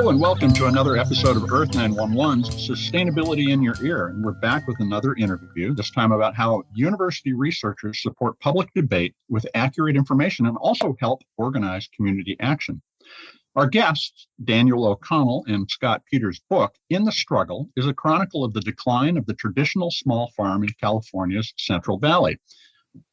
Hello and welcome to another episode of Earth911's Sustainability in Your Ear. And we're back with another interview, this time about how university researchers support public debate with accurate information and also help organize community action. Our guests, Daniel O'Connell and Scott Peters' book, In the Struggle, is a chronicle of the decline of the traditional small farm in California's Central Valley.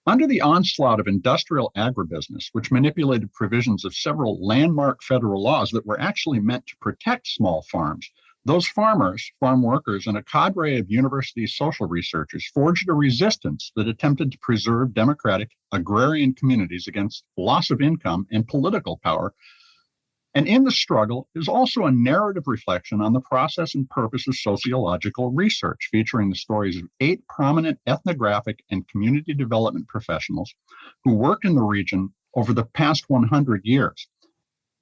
Under the onslaught of industrial agribusiness, which manipulated provisions of several landmark federal laws that were actually meant to protect small farms, those farmers, farm workers, and a cadre of university social researchers forged a resistance that attempted to preserve democratic agrarian communities against loss of income and political power. And in the struggle is also a narrative reflection on the process and purpose of sociological research, featuring the stories of 8 prominent ethnographic and community development professionals who worked in the region over the past 100 years.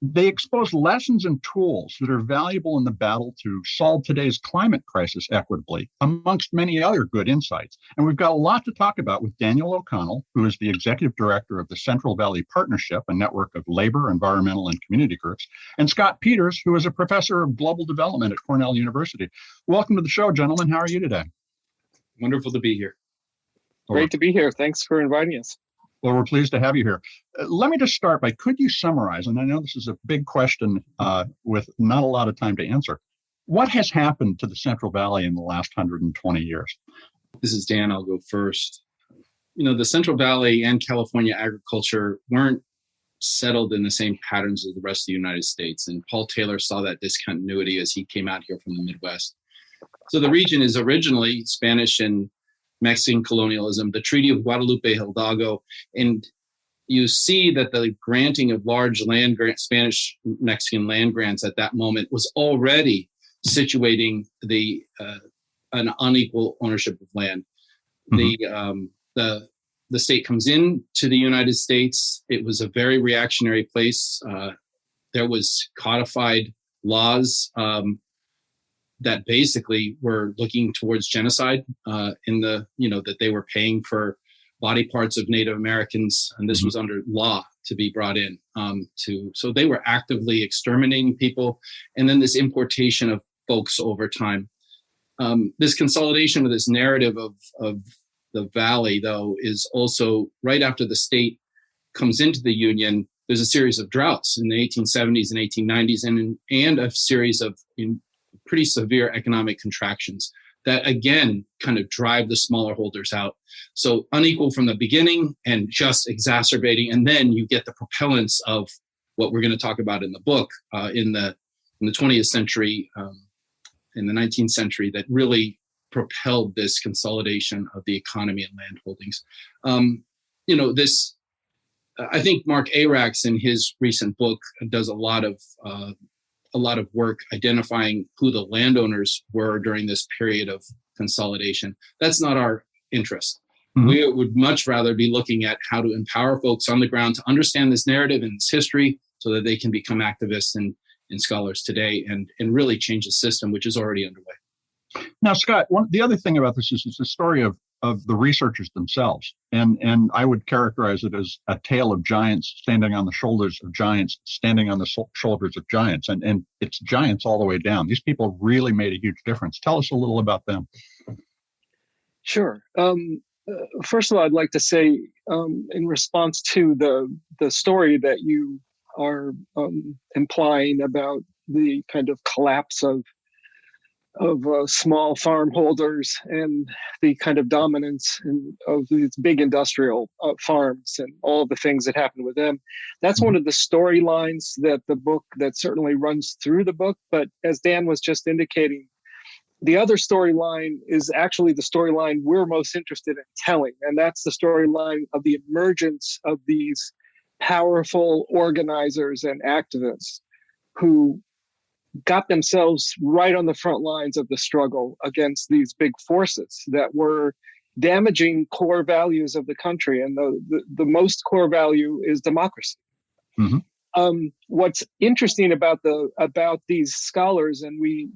They expose lessons and tools that are valuable in the battle to solve today's climate crisis equitably, amongst many other good insights. And we've got a lot to talk about with Daniel O'Connell, who is the executive director of the Central Valley Partnership, a network of labor, environmental, and community groups, and Scott Peters, who is a professor of global development at Cornell University. Welcome to the show, gentlemen. How are you today? Wonderful to be here. Great to be here. Thanks for inviting us. Well, we're pleased to have you here. Let me just start by, could you summarize, and I know this is a big question with not a lot of time to answer, what has happened to the Central Valley in the last 120 years? This is Dan. I'll go first. You know, the Central Valley and California agriculture weren't settled in the same patterns as the rest of the United States. And Paul Taylor saw that discontinuity as he came out here from the Midwest. So the region is originally Spanish and Mexican colonialism, the Treaty of Guadalupe Hidalgo, and you see that the granting of large land grants, Spanish-Mexican land grants at that moment was already situating an unequal ownership of land. Mm-hmm. The state comes into the United States. It was a very reactionary place. There was codified laws that basically were looking towards genocide that they were paying for body parts of Native Americans. And this was under law to be brought in so they were actively exterminating people. And then this importation of folks over time. This consolidation of this narrative of the Valley, though, is also right after the state comes into the Union. There's a series of droughts in the 1870s and 1890s and a series of pretty severe economic contractions that, again, kind of drive the smaller holders out. So unequal from the beginning and just exacerbating. And then you get the propellants of what we're going to talk about in the book in the 20th century, in the 19th century, that really propelled this consolidation of the economy and land holdings. I think Mark Arax in his recent book does a lot of work identifying who the landowners were during this period of consolidation. That's not our interest. Mm-hmm. We would much rather be looking at how to empower folks on the ground to understand this narrative and this history so that they can become activists and scholars today and really change the system, which is already underway. Now, Scott, the other thing about this is it's a story of the researchers themselves. And I would characterize it as a tale of giants standing on the shoulders of giants, standing on the shoulders of giants. And it's giants all the way down. These people really made a huge difference. Tell us a little about them. Sure. First of all, I'd like to say, in response to the story that you are implying about the kind of collapse of small farm holders and the kind of dominance of these big industrial farms and all the things that happen with them. That's one of the storylines that certainly runs through the book. But as Dan was just indicating, the other storyline is actually the storyline we're most interested in telling. And that's the storyline of the emergence of these powerful organizers and activists who got themselves right on the front lines of the struggle against these big forces that were damaging core values of the country. And the most core value is democracy. Mm-hmm. What's interesting about these scholars, and we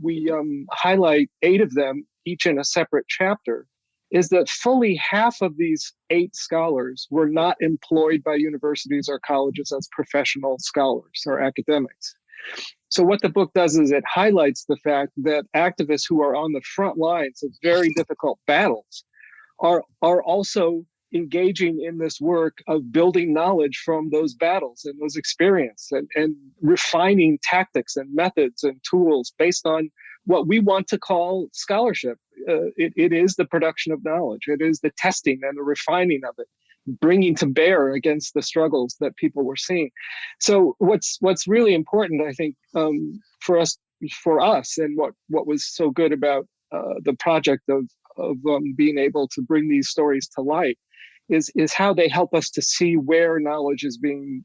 highlight 8 of them, each in a separate chapter, is that fully half of these 8 scholars were not employed by universities or colleges as professional scholars or academics. So what the book does is it highlights the fact that activists who are on the front lines of very difficult battles are also engaging in this work of building knowledge from those battles and those experiences, and refining tactics and methods and tools based on what we want to call scholarship. It is the production of knowledge. It is the testing and the refining of it, bringing to bear against the struggles that people were seeing. So what's really important, I think, for us, and what was so good about the project of being able to bring these stories to light is how they help us to see where knowledge is being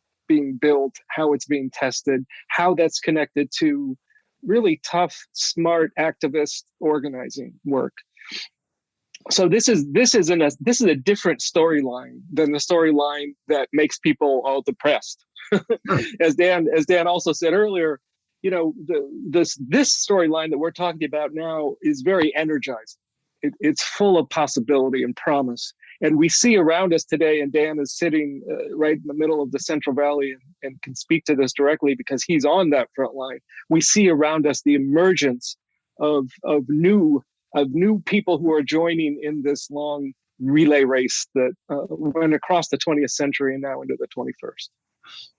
built, how it's being tested, how that's connected to really tough, smart activist organizing work. So this is a different storyline than the storyline that makes people all depressed. As Dan also said earlier, this storyline that we're talking about now is very energizing. It's full of possibility and promise. And we see around us today, and Dan is sitting right in the middle of the Central Valley and can speak to this directly because he's on that front line. We see around us the emergence of new people who are joining in this long relay race that went across the 20th century and now into the 21st.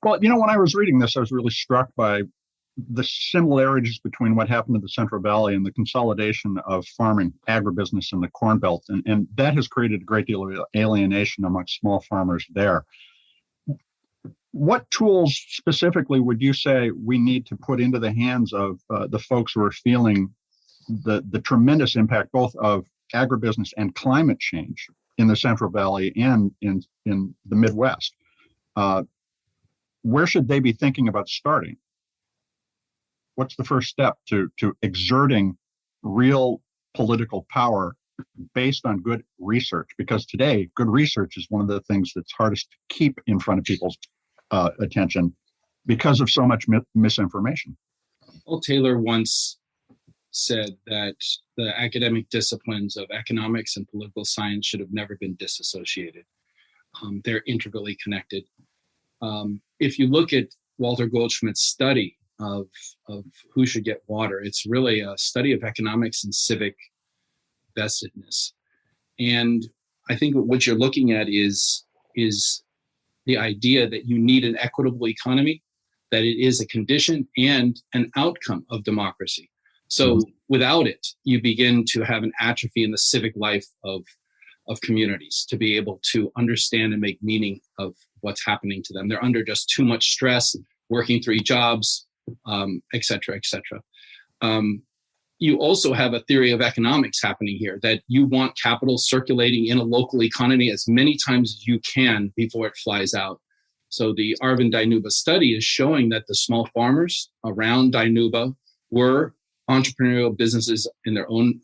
Well, when I was reading this, I was really struck by the similarities between what happened in the Central Valley and the consolidation of farming, agribusiness in the Corn Belt. And that has created a great deal of alienation amongst small farmers there. What tools specifically would you say we need to put into the hands of the folks who are feeling the tremendous impact both of agribusiness and climate change in the Central Valley and in the Midwest? Where should they be thinking about starting? What's the first step to exerting real political power based on good research? Because today, good research is one of the things that's hardest to keep in front of people's attention because of so much misinformation. Paul Taylor once said that the academic disciplines of economics and political science should have never been disassociated. They're integrally connected. If you look at Walter Goldschmidt's study of who should get water, it's really a study of economics and civic vestedness. And I think what you're looking at is the idea that you need an equitable economy, that it is a condition and an outcome of democracy. So without it, you begin to have an atrophy in the civic life of communities to be able to understand and make meaning of what's happening to them. They're under just too much stress, working 3 jobs, et cetera, et cetera. You also have a theory of economics happening here, that you want capital circulating in a local economy as many times as you can before it flies out. So the Arvin Dainuba study is showing that the small farmers around Dainuba were entrepreneurial businesses in their own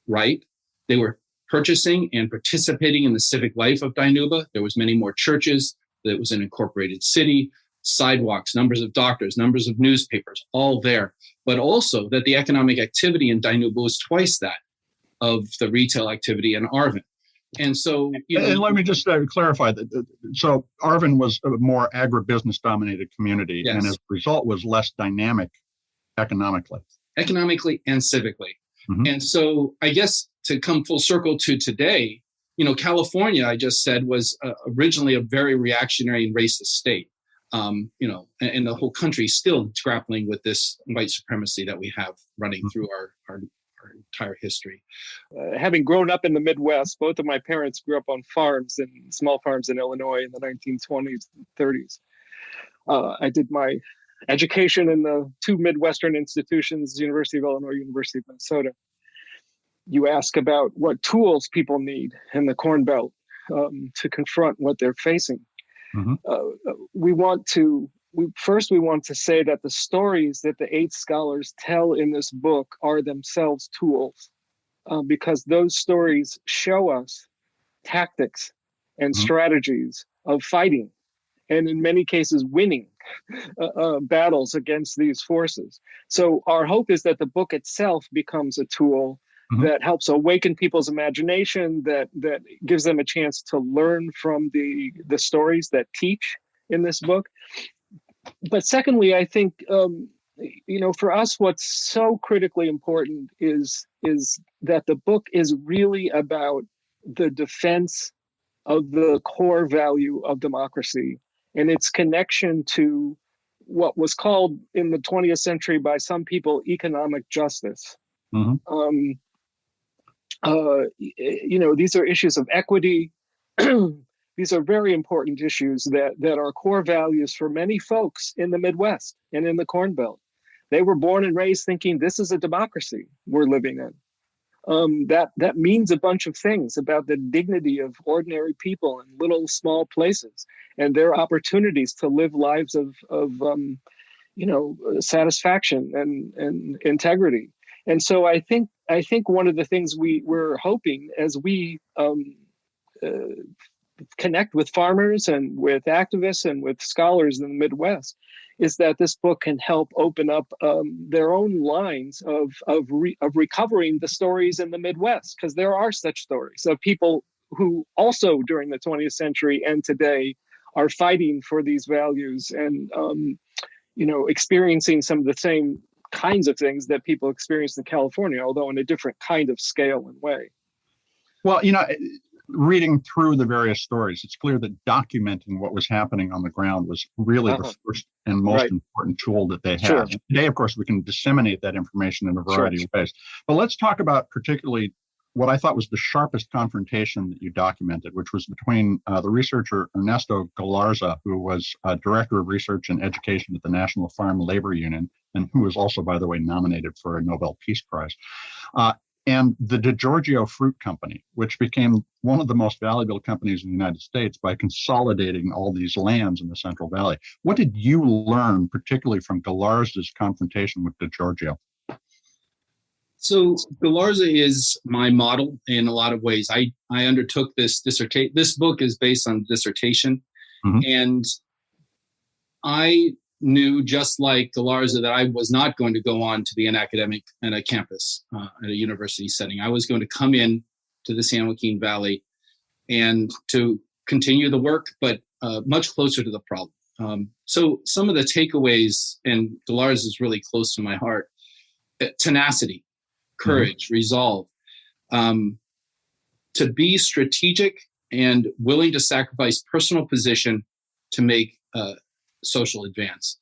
right. They were purchasing and participating in the civic life of Dainuba. There was many more churches. There was an incorporated city, sidewalks, numbers of doctors, numbers of newspapers, all there. But also that the economic activity in Dainuba was twice that of the retail activity in Arvin. And so, and let me just clarify that. So Arvin was a more agribusiness-dominated community, yes, and as a result was less dynamic economically and civically. Mm-hmm. And so I guess to come full circle to today, California, I just said, was originally a very reactionary and racist state. And the whole country still grappling with this white supremacy that we have running through our entire history. Having grown up in the Midwest, both of my parents grew up on small farms in Illinois in the 1920s and 30s. I did my education in the 2 Midwestern institutions, University of Illinois, University of Minnesota. You ask about what tools people need in the Corn Belt to confront what they're facing. Mm-hmm. We want to say that the stories that the 8 scholars tell in this book are themselves tools, because those stories show us tactics and strategies of fighting, and in many cases winning battles against these forces. So our hope is that the book itself becomes a tool that helps awaken people's imagination, that gives them a chance to learn from the stories that teach in this book. But secondly, I think for us, what's so critically important is that the book is really about the defense of the core value of democracy and its connection to what was called in the 20th century by some people economic justice. Mm-hmm. These are issues of equity. These are very important issues that are core values for many folks in the Midwest and in the Corn Belt. They were born and raised thinking this is a democracy we're living in. That means a bunch of things about the dignity of ordinary people in little small places and their opportunities to live lives of satisfaction and integrity. And so I think one of the things we're hoping as we connect with farmers and with activists and with scholars in the Midwest is that this book can help open up their own lines of recovering the stories in the Midwest, because there are such stories of people who also during the 20th century and today are fighting for these values and experiencing some of the same kinds of things that people experience in California, although in a different kind of scale and way. Well, reading through the various stories, it's clear that documenting what was happening on the ground was really the first and most important tool that they had. Sure. Today, of course, we can disseminate that information in a variety of ways. But let's talk about particularly what I thought was the sharpest confrontation that you documented, which was between the researcher Ernesto Galarza, who was Director of Research and Education at the National Farm Labor Union, and who was also, by the way, nominated for a Nobel Peace Prize, and the DiGiorgio Fruit Company, which became one of the most valuable companies in the United States by consolidating all these lands in the Central Valley. What did you learn, particularly from Galarza's confrontation with DiGiorgio? So Galarza is my model in a lot of ways. I undertook this dissertation. This book is based on dissertation. Mm-hmm. And I knew, just like Galarza, that I was not going to go on to be an academic at a campus, at a university setting. I was going to come in to the San Joaquin Valley and to continue the work, but much closer to the problem. So some of the takeaways, and Galarza is really close to my heart: tenacity, courage, resolve, to be strategic and willing to sacrifice personal position to make social advance.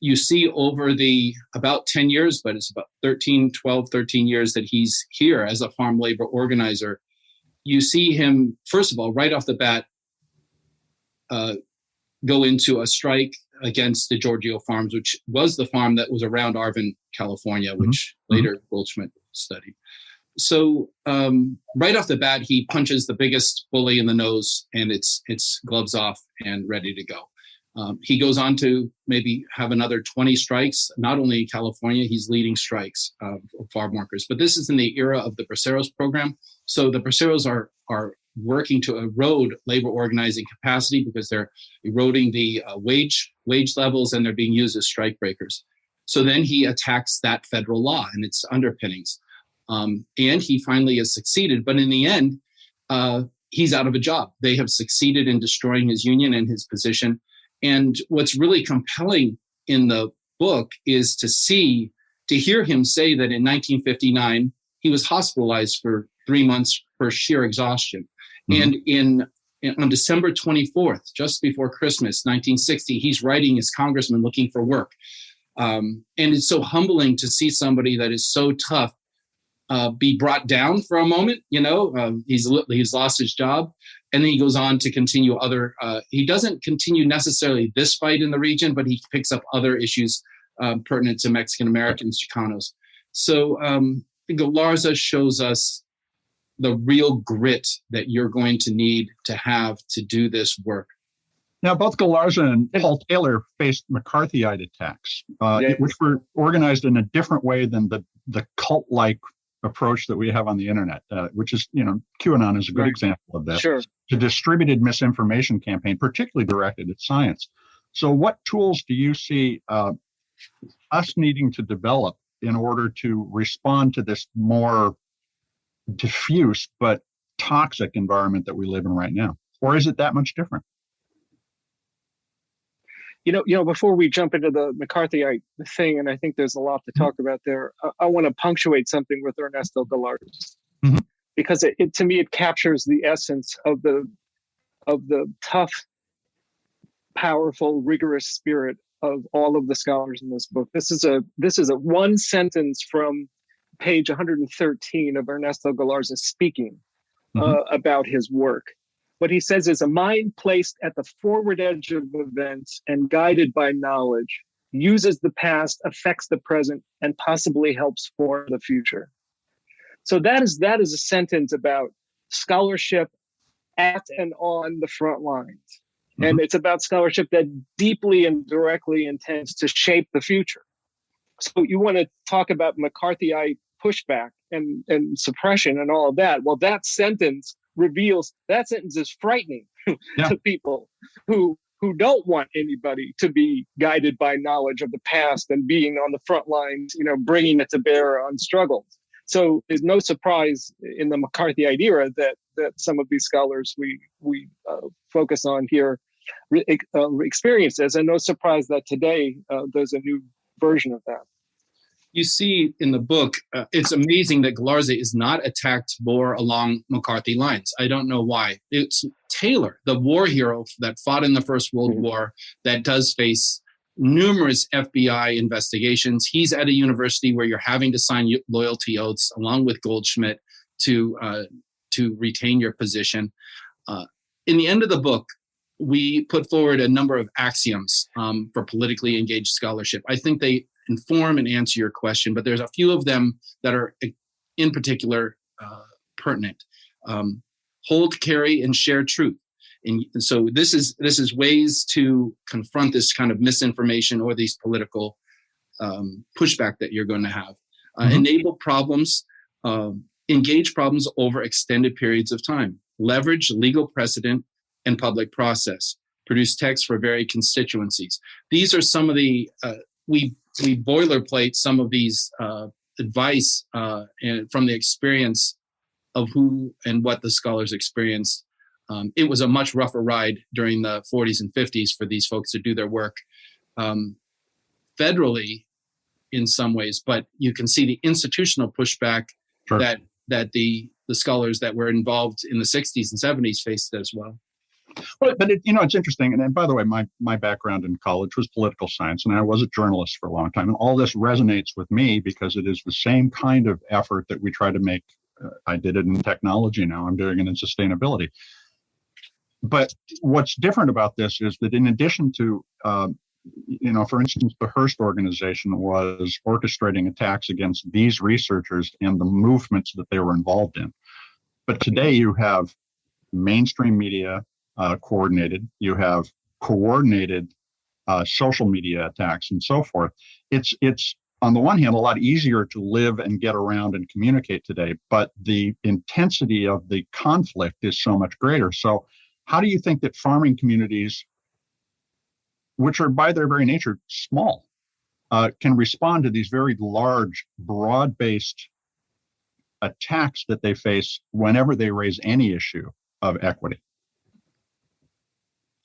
You see over the about 10 years, but it's about 12, 13 years that he's here as a farm labor organizer, you see him, first of all, right off the bat, go into a strike against the DiGiorgio Farms, which was the farm that was around Arvin, California, which later Goldschmidt studied. So right off the bat, he punches the biggest bully in the nose, and it's gloves off and ready to go. He goes on to maybe have another 20 strikes. Not only in California, he's leading strikes of farm workers. But this is in the era of the Braceros program. So the Braceros are working to erode labor organizing capacity because they're eroding the wage levels, and they're being used as strike breakers. So then he attacks that federal law and its underpinnings. And he finally has succeeded. But in the end, he's out of a job. They have succeeded in destroying his union and his position. And what's really compelling in the book is to hear him say that in 1959, he was hospitalized for 3 months for sheer exhaustion. Mm-hmm. And on December 24th, just before Christmas, 1960, he's writing his congressman looking for work. And it's so humbling to see somebody that is so tough be brought down for a moment. He's lost his job. And then he goes on to continue he doesn't continue necessarily this fight in the region, but he picks up other issues pertinent to Mexican Americans, Chicanos. So Galarza shows us the real grit that you're going to need to have to do this work. Now, both Galarza and Paul Taylor faced McCarthyite attacks, which were organized in a different way than the cult-like approach that we have on the internet, which is, QAnon is a good example of this. Sure. It's a distributed misinformation campaign, particularly directed at science. So what tools do you see us needing to develop in order to respond to this more diffuse but toxic environment that we live in right now? Or is it that much different? Before we jump into the McCarthyite thing, and I think there's a lot to talk about there, I want to punctuate something with Ernesto Gallar's, because it to me it captures the essence of the tough, powerful, rigorous spirit of all of the scholars in this book. This is a one sentence from page 113 of Ernesto Gallar's speaking about his work. What he says is, a mind placed at the forward edge of events and guided by knowledge uses the past, affects the present, and possibly helps form the future. So that is a sentence about scholarship at and on the front lines. And it's about scholarship that deeply and directly intends to shape the future. So you want to talk about McCarthyite pushback and suppression and all of that. Well, that sentence is frightening to people who don't want anybody to be guided by knowledge of the past and being on the front lines, bringing it to bear on struggles. So there's no surprise in the McCarthyite era that some of these scholars we focus on here experience this, and no surprise that today there's a new version of that. You see in the book, it's amazing that Galarza is not attacked more along McCarthy lines. I don't know why. It's Taylor, the war hero that fought in the First World War, that does face numerous FBI investigations. He's at a university where you're having to sign loyalty oaths along with Goldschmidt to retain your position. In the end of the book, we put forward a number of axioms for politically engaged scholarship. I think they inform and answer your question, but there's a few of them that are in particular pertinent. Hold, carry, and share truth. And so this is ways to confront this kind of misinformation or these political pushback that you're going to have. Enable problems, engage problems over extended periods of time. Leverage legal precedent and public process. Produce text for varied constituencies. These are some of the we boilerplate some of these advice and from the experience of who and what the scholars experienced. It was a much rougher ride during the 40s and 50s for these folks to do their work federally in some ways, but you can see the institutional pushback that the scholars that were involved in the 60s and 70s faced as well. But it's interesting. And by the way, my background in college was political science, and I was a journalist for a long time. And all this resonates with me because it is the same kind of effort that we try to make. I did it in technology. Now I'm doing it in sustainability. But what's different about this is that in addition to, for instance, the Hearst organization was orchestrating attacks against these researchers and the movements that they were involved in. But today you have mainstream media coordinated, you have coordinated social media attacks and so forth. It's on the one hand a lot easier to live and get around and communicate today, but the intensity of the conflict is so much greater. So how do you think that farming communities, which are by their very nature small, can respond to these very large, broad-based attacks that they face whenever they raise any issue of equity?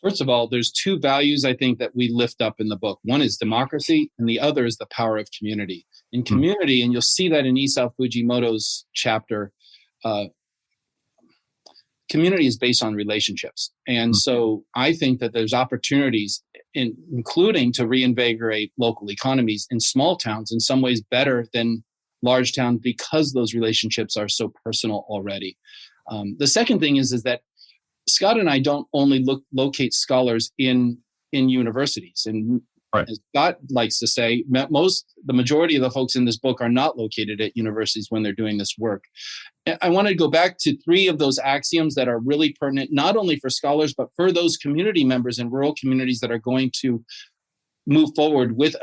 First of all, there's two values I think that we lift up in the book. One is democracy, and the other is the power of community. In community, and you'll see that in Isao Fujimoto's chapter, community is based on relationships. And so I think that there's opportunities, including to reinvigorate local economies in small towns, in some ways better than large towns because those relationships are so personal already. The second thing is that Scott and I don't only locate scholars in universities. And as Scott likes to say, the majority of the folks in this book are not located at universities when they're doing this work. I want to go back to three of those axioms that are really pertinent, not only for scholars, but for those community members in rural communities that are going to move forward with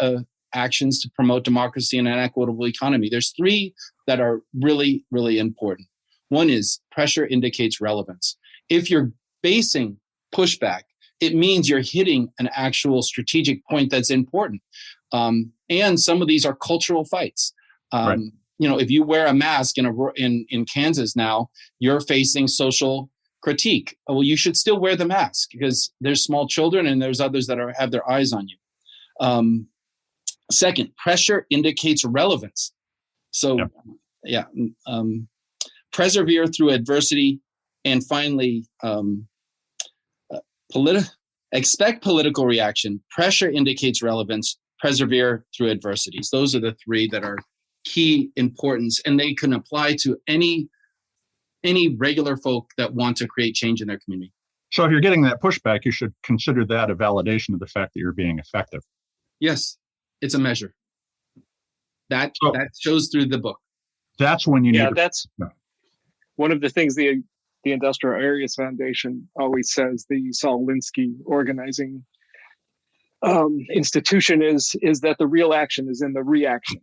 actions to promote democracy and an equitable economy. There's three that are really, really important. One is pressure indicates relevance. If you're facing pushback, it means you're hitting an actual strategic point that's important. And some of these are cultural fights. If you wear a mask in Kansas now, you're facing social critique. Oh, well, you should still wear the mask because there's small children and there's others that have their eyes on you. Second, pressure indicates relevance. So, persevere through adversity. And finally, expect political reaction. Pressure indicates relevance. Persevere through adversities. Those are the three that are key importance, and they can apply to any regular folk that want to create change in their community. So if you're getting that pushback, you should consider that a validation of the fact that you're being effective. Yes, it's a measure. That shows through the book. That's when you need that's one of the things the Industrial Areas Foundation always says, the Saul Alinsky organizing institution is that the real action is in the reaction.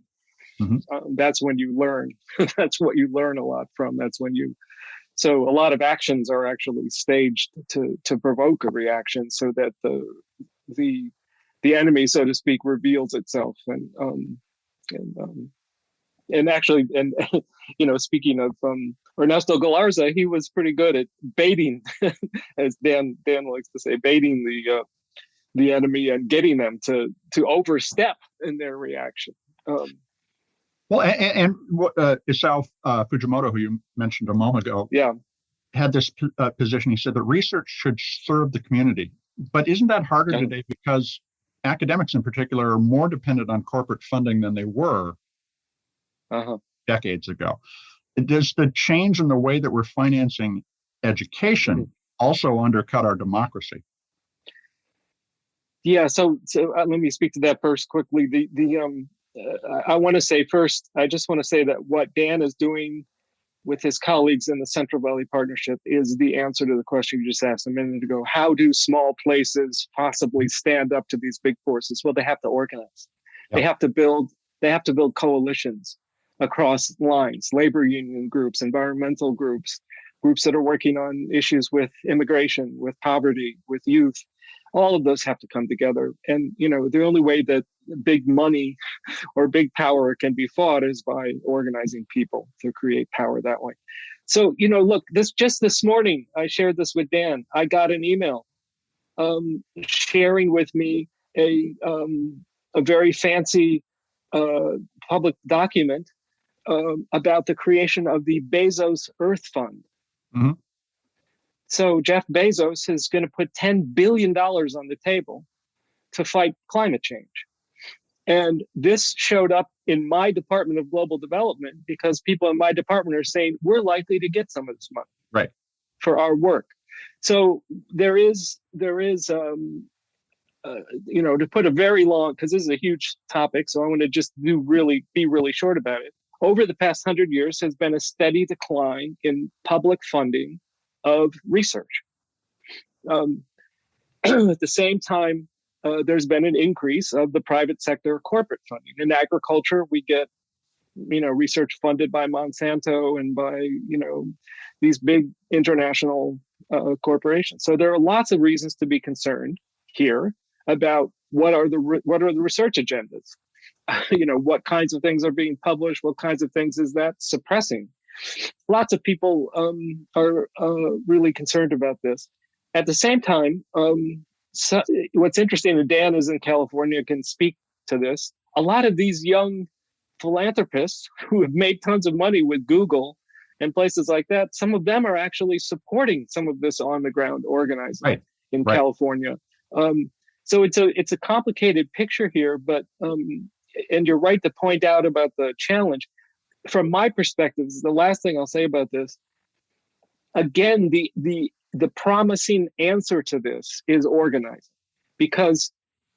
Mm-hmm. That's when you learn. That's what you learn a lot from. So a lot of actions are actually staged to provoke a reaction, so that the enemy, so to speak, reveals itself. And actually, speaking of Ernesto Galarza, he was pretty good at baiting, as Dan likes to say, baiting the enemy and getting them to overstep in their reaction. Well, and Isao Fujimoto, who you mentioned a moment ago, had this position. He said that research should serve the community. But isn't that harder today because academics in particular are more dependent on corporate funding than they were decades ago? Does the change in the way that we're financing education also undercut our democracy? Yeah, so let me speak to that first quickly. I want to say first, I just want to say that what Dan is doing with his colleagues in the Central Valley Partnership is the answer to the question you just asked a minute ago. How do small places possibly stand up to these big forces? Well, they have to organize. Yep. They have to build coalitions across lines, labor union groups, environmental groups that are working on issues with immigration, with poverty, with youth. All of those have to come together. And, the only way that big money or big power can be fought is by organizing people to create power that way. So, look, this morning, I shared this with Dan. I got an email sharing with me a very fancy public document about the creation of the Bezos Earth Fund. Mm-hmm. So Jeff Bezos is going to put $10 billion on the table to fight climate change. And this showed up in my Department of Global Development because people in my department are saying we're likely to get some of this money for our work. So there is to put a very long, because this is a huge topic, so I want to just be really short about it. Over the past 100 years has been a steady decline in public funding of research. At the same time, there's been an increase of the private sector corporate funding. In agriculture, we get, research funded by Monsanto and by, these big international corporations. So there are lots of reasons to be concerned here about what are the research agendas. What kinds of things are being published? What kinds of things is that suppressing? Lots of people are really concerned about this. At the same time, what's interesting, and Dan is in California, can speak to this. A lot of these young philanthropists who have made tons of money with Google and places like that, some of them are actually supporting some of this on the ground organizing in California. So it's a complicated picture here, but and you're right to point out about the challenge. From my perspective, the last thing I'll say about this, again, the promising answer to this is organizing, because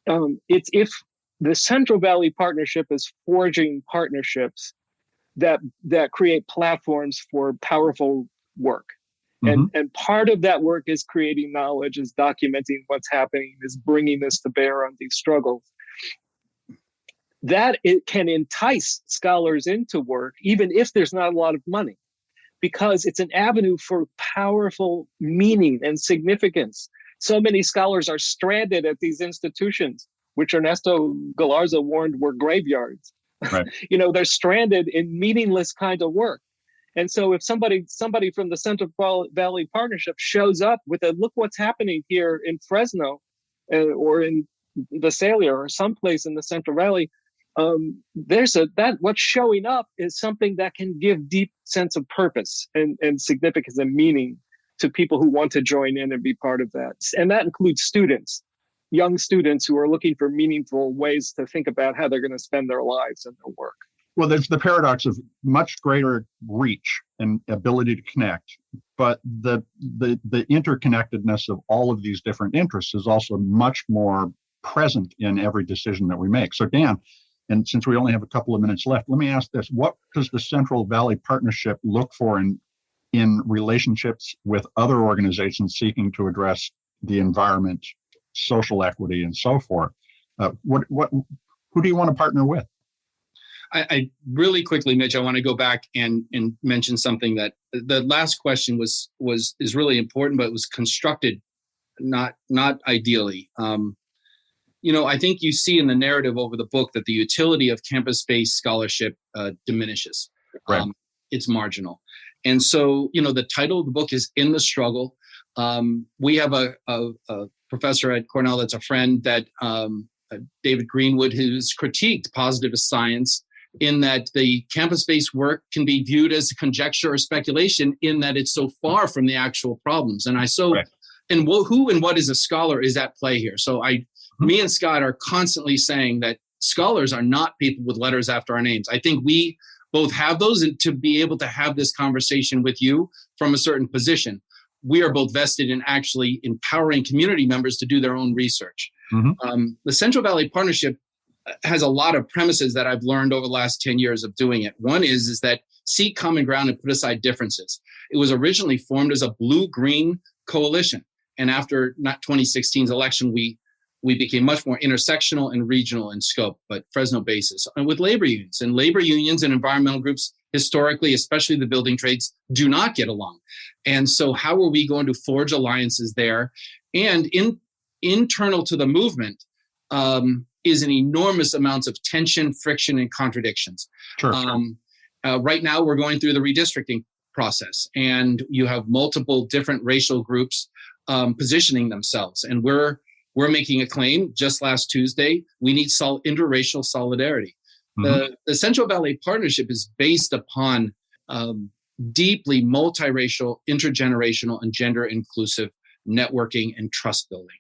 it's if the Central Valley Partnership is forging partnerships that create platforms for powerful work. Mm-hmm. And part of that work is creating knowledge, is documenting what's happening, is bringing this to bear on these struggles. That it can entice scholars into work, even if there's not a lot of money, because it's an avenue for powerful meaning and significance. So many scholars are stranded at these institutions, which Ernesto Galarza warned were graveyards. Right. They're stranded in meaningless kind of work. And so if somebody from the Central Valley Partnership shows up with a look what's happening here in Fresno or in Visalia or someplace in the Central Valley, what's showing up is something that can give deep sense of purpose and significance and meaning to people who want to join in and be part of that. And that includes students, young students who are looking for meaningful ways to think about how they're going to spend their lives and their work. Well, there's the paradox of much greater reach and ability to connect, but the interconnectedness of all of these different interests is also much more present in every decision that we make. So, Dan, and since we only have a couple of minutes left, let me ask this: what does the Central Valley Partnership look for in relationships with other organizations seeking to address the environment, social equity, and so forth? Who do you want to partner with? I really quickly, Mitch, I want to go back and mention something that the last question is really important, but it was constructed not ideally. I think you see in the narrative over the book that the utility of campus-based scholarship diminishes. Right. It's marginal. And so, the title of the book is In the Struggle. We have a professor at Cornell that's a friend, that David Greenwood, who's critiqued positivist science in that the campus-based work can be viewed as a conjecture or speculation in that it's so far from the actual problems. And who and what is a scholar is at play here. So me and Scott are constantly saying that scholars are not people with letters after our names. I think we both have those, and to be able to have this conversation with you from a certain position, we are both vested in actually empowering community members to do their own research. Mm-hmm. The Central Valley Partnership has a lot of premises that I've learned over the last 10 years of doing it. One is that seek common ground and put aside differences. It was originally formed as a blue-green coalition. And after 2016's election, we became much more intersectional and regional in scope, but Fresno basis. And with labor unions and environmental groups, historically, especially the building trades, do not get along. And so how are we going to forge alliances there? And internal to the movement, is an enormous amounts of tension, friction, and contradictions. Sure. Right now, we're going through the redistricting process, and you have multiple different racial groups positioning themselves. And we're making a claim. Just last Tuesday, we need interracial solidarity. Mm-hmm. The Central Valley Partnership is based upon deeply multiracial, intergenerational, and gender inclusive networking and trust building.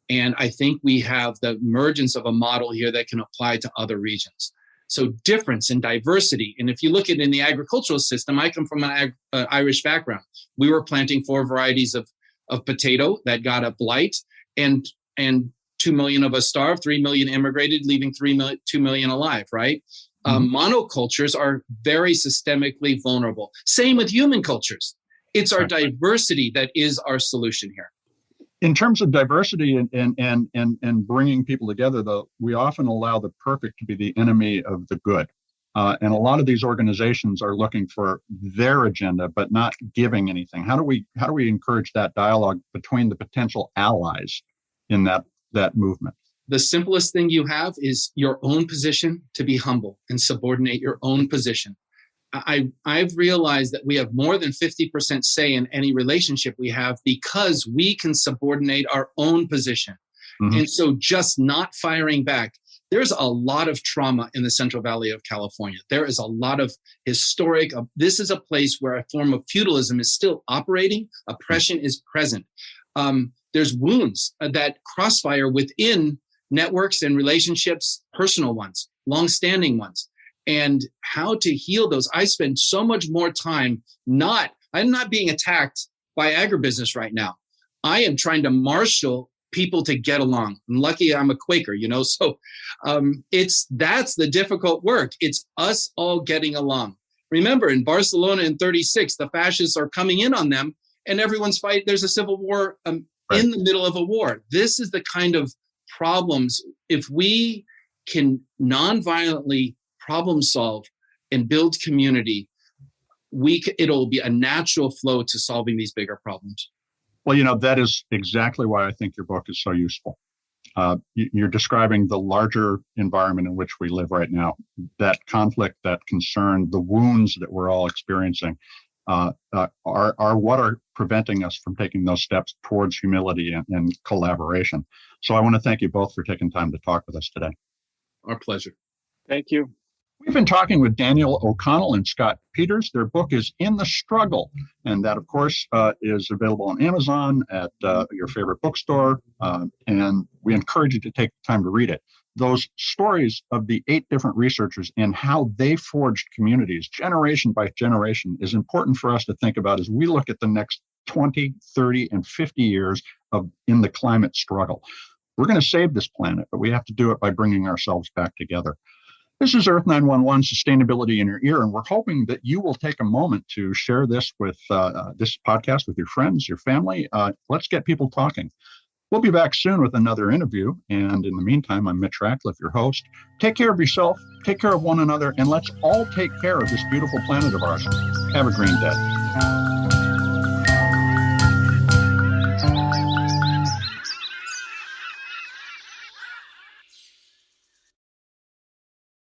And I think we have the emergence of a model here that can apply to other regions. So difference and diversity. And if you look at it in the agricultural system, I come from an Irish background. We were planting 4 varieties of potato that got a blight, and 2 million of us starved, 3 million immigrated, leaving 2 million alive, right? Mm-hmm. Monocultures are very systemically vulnerable. Same with human cultures. It's our diversity that is our solution here. In terms of diversity and bringing people together, though, we often allow the perfect to be the enemy of the good. And a lot of these organizations are looking for their agenda, but not giving anything. How do we encourage that dialogue between the potential allies in that movement? The simplest thing you have is your own position, to be humble and subordinate your own position. I've realized that we have more than 50% say in any relationship we have because we can subordinate our own position. Mm-hmm. And so just not firing back. There's a lot of trauma in the Central Valley of California. There is a lot of historic, this is a place where a form of feudalism is still operating. Oppression is present. There's wounds that crossfire within networks and relationships, personal ones, longstanding ones. And how to heal those. I spend so much more time I'm not being attacked by agribusiness right now. I am trying to marshal people to get along. I'm lucky I'm a Quaker, so that's the difficult work. It's us all getting along. Remember, in Barcelona in 1936, the fascists are coming in on them and everyone's fighting. There's a civil war in the middle of a war. This is the kind of problems. If we can nonviolently problem solve and build community, it'll be a natural flow to solving these bigger problems. Well, that is exactly why I think your book is so useful. You're describing the larger environment in which we live right now, that conflict, that concern, the wounds that we're all experiencing are what are preventing us from taking those steps towards humility and collaboration. So I want to thank you both for taking time to talk with us today. Our pleasure. Thank you. We've been talking with Daniel O'Connell and Scott Peters. Their book is In the Struggle, and that, of course, is available on Amazon at your favorite bookstore, and we encourage you to take the time to read it. Those stories of the 8 different researchers and how they forged communities generation by generation is important for us to think about as we look at the next 20, 30, and 50 years in the climate struggle. We're going to save this planet, but we have to do it by bringing ourselves back together. This is Earth911, Sustainability in Your Ear, and we're hoping that you will take a moment to share this with this podcast with your friends, your family. Let's get people talking. We'll be back soon with another interview, and in the meantime, I'm Mitch Ratcliffe, your host. Take care of yourself, take care of one another, and let's all take care of this beautiful planet of ours. Have a green day.